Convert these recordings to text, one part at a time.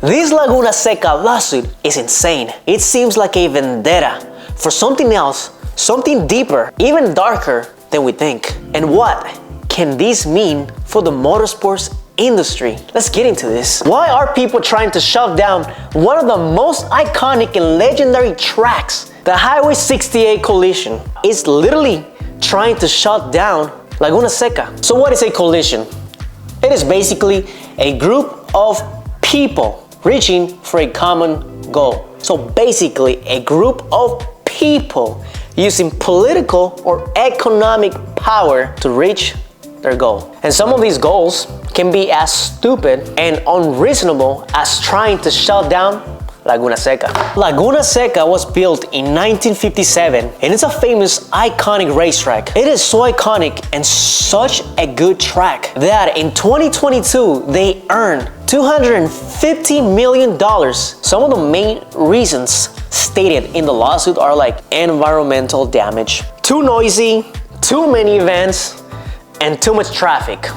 This Laguna Seca lawsuit is insane. It seems like a vendetta for something else, something deeper, even darker than we think. And what can this mean for the motorsports industry? Let's get into this. Why are people trying to shut down one of the most iconic and legendary tracks? The Highway 68 collision is literally trying to shut down Laguna Seca. So what is a collision? It is basically a group of people reaching for a common goal. So basically a group of people using political or economic power to reach their goal. And some of these goals can be as stupid and unreasonable as trying to shut down Laguna Seca. Laguna Seca was built in 1957 and it's a famous, iconic racetrack. It is so iconic and such a good track that in 2022 they earned $250 million. Some of the main reasons stated in the lawsuit are like environmental damage, too noisy, too many events, and too much traffic.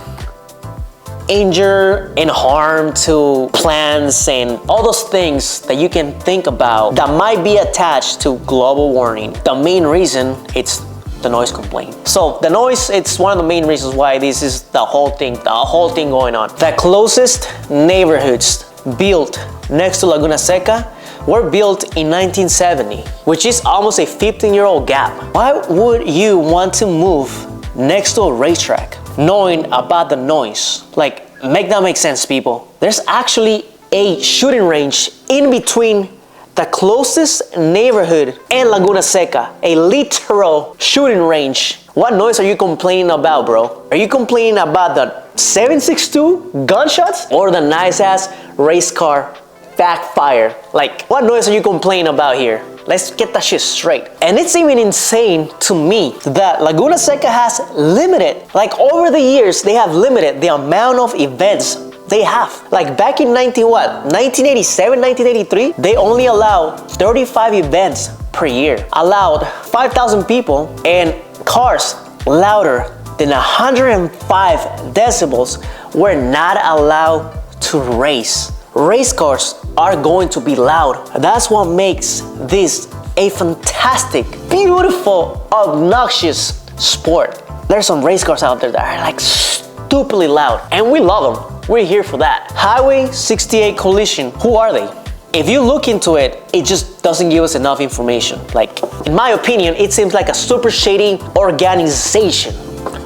Injury and harm to plants and all those things that you can think about that might be attached to global warming. The main reason it's the noise complaint. So the noise, it's one of the main reasons why this is the whole thing going on. The closest neighborhoods built next to Laguna Seca were built in 1970, which is almost a 15-year-old gap. Why would you want to move next to a racetrack knowing about the noise? Like, make that make sense, people. There's actually a shooting range in between the closest neighborhood and Laguna Seca, a literal shooting range. What noise are you complaining about, bro? Are you complaining about the 7.62 gunshots or the nice ass race car backfire? Like, what noise are you complaining about here? Let's get that shit straight. And it's even insane to me that Laguna Seca has limited, like over the years, they have limited the amount of events they have. Like back in 1987, 1983, they only allowed 35 events per year. Allowed 5,000 people and cars louder than 105 decibels were not allowed to race. Race cars are going to be loud. That's what makes this a fantastic, beautiful, obnoxious sport. There's some race cars out there that are like stupidly loud and we love them. We're here for that. Highway 68 collision, who are they? If you look into it, it just doesn't give us enough information. Like, in my opinion, it seems like a super shady organization,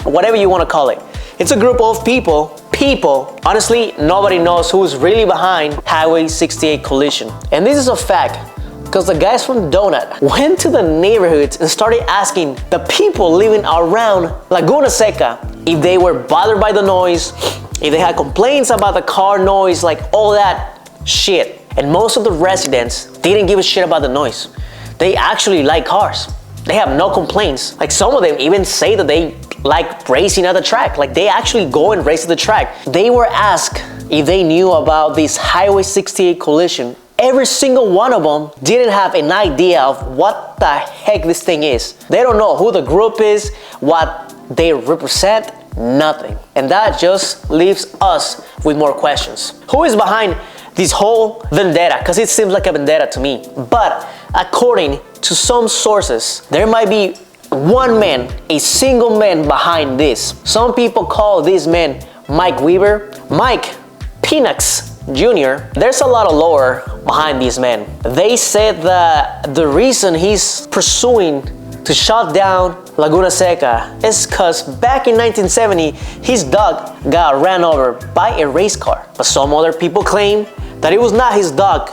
whatever you want to call it. It's a group of people, honestly, nobody knows who's really behind Highway 68 collision. And this is a fact, because the guys from Donut went to the neighborhoods and started asking the people living around Laguna Seca if they were bothered by the noise, if they had complaints about the car noise, like all that shit. And most of the residents didn't give a shit about the noise. They actually like cars. They have no complaints. Like some of them even say that they like racing at the track. Like they actually go and race at the track. They were asked if they knew about this Highway 68 collision. Every single one of them didn't have an idea of what the heck this thing is. They don't know who the group is, what they represent, nothing. And that just leaves us with more questions. Who is behind this whole vendetta? Because it seems like a vendetta to me. But according to some sources, there might be one man, a single man behind this. Some people call this man Mike Weaver, Mike Penix Jr. There's a lot of lore behind these men. They said that the reason he's pursuing to shut down Laguna Seca is because back in 1970, his dog got ran over by a race car. But some other people claim that it was not his dog,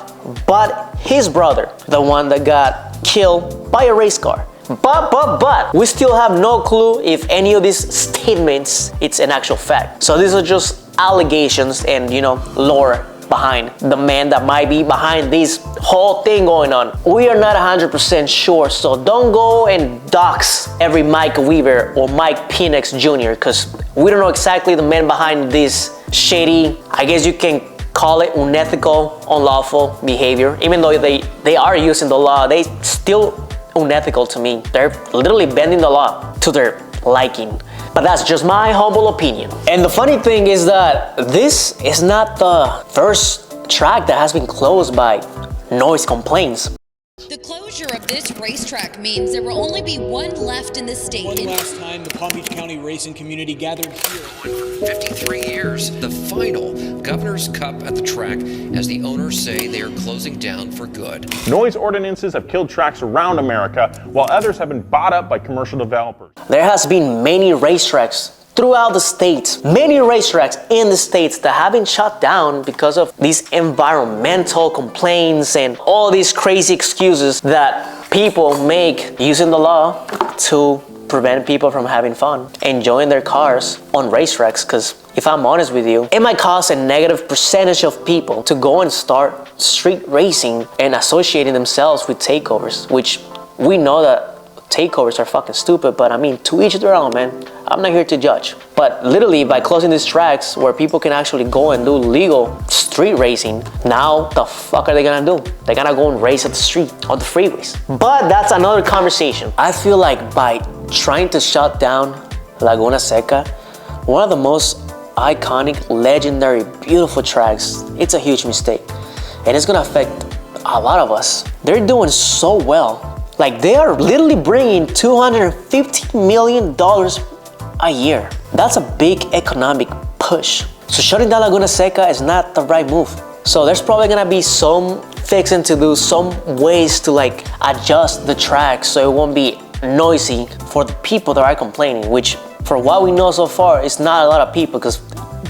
but his brother, the one that got killed by a race car. But we still have no clue if any of these statements it's an actual fact. So these are just allegations and, you know, lore behind the man that might be behind this whole thing going on. We are not 100% sure, so don't go and dox every Mike Weaver or Mike Penix Jr. because we don't know exactly the man behind this shady, I guess you can call it unethical, unlawful behavior. Even though they are using the law, they still unethical to me. They're literally bending the law to their liking. But that's just my humble opinion. And the funny thing is that this is not the first track that has been closed by noise complaints. The closure of this racetrack means there will only be one left in the state. One last time, the Palm Beach County racing community gathered here. For 53 years, the final Governor's Cup at the track, as the owners say they are closing down for good. Noise ordinances have killed tracks around America, while others have been bought up by commercial developers. There has been many racetracks throughout the states, many racetracks in the states that have been shut down because of these environmental complaints and all these crazy excuses that people make using the law to prevent people from having fun, enjoying their cars on racetracks. Because if I'm honest with you, it might cost a negative percentage of people to go and start street racing and associating themselves with takeovers, which we know that takeovers are fucking stupid, but I mean, to each their own, man. I'm not here to judge. But literally, by closing these tracks where people can actually go and do legal street racing, now the fuck are they gonna do? They're gonna go and race at the street, on the freeways. But that's another conversation. I feel like by trying to shut down Laguna Seca, one of the most iconic, legendary, beautiful tracks, it's a huge mistake. And it's gonna affect a lot of us. They're doing so well. Like, they are literally bringing $250 million a year. That's a big economic push. So shutting down Laguna Seca is not the right move. So there's probably gonna be some fixing to do, some ways to like adjust the track so it won't be noisy for the people that are complaining, which for what we know so far is not a lot of people, because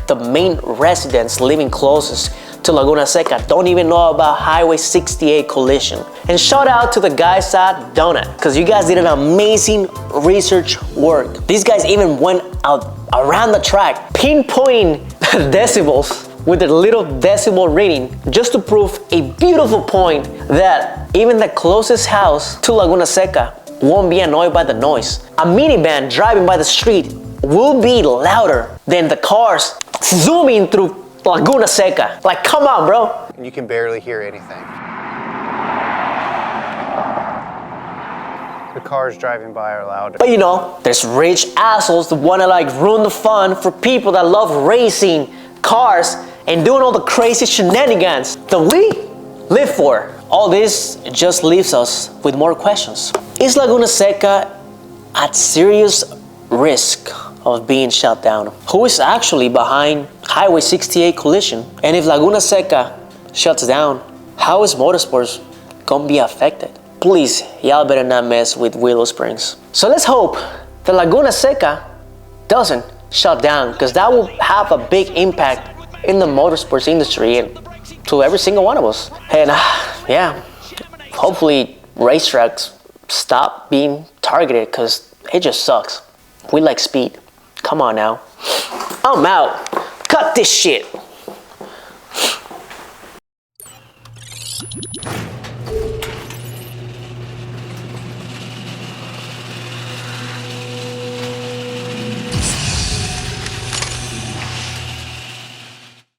the main residents living closest to Laguna Seca don't even know about Highway 68 collision. And shout out to the guys at Donut, because you guys did an amazing research work. These guys even went out around the track, pinpointing decibels with a little decibel reading, just to prove a beautiful point that even the closest house to Laguna Seca won't be annoyed by the noise. A minivan driving by the street will be louder than the cars zooming through Laguna Seca. Like, come on, bro. You can barely hear anything. The cars driving by are louder. But you know, there's rich assholes that wanna like ruin the fun for people that love racing cars and doing all the crazy shenanigans that we live for. All this just leaves us with more questions. Is Laguna Seca at serious risk of being shut down? Who is actually behind Highway 68 collision? And if Laguna Seca shuts down, how is motorsports gonna be affected? Please, y'all better not mess with Willow Springs. So let's hope that Laguna Seca doesn't shut down, because that will have a big impact in the motorsports industry and to every single one of us. And yeah, hopefully racetracks stop being targeted, because it just sucks. We like speed. Come on now. I'm out. Cut this shit.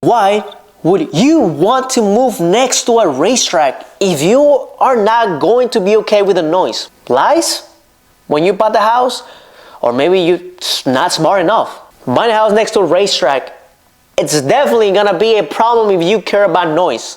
Why would you want to move next to a racetrack if you are not going to be okay with the noise? Lies? When you bought the house? Or maybe you're not smart enough. Buying a house next to a racetrack, it's definitely gonna be a problem if you care about noise.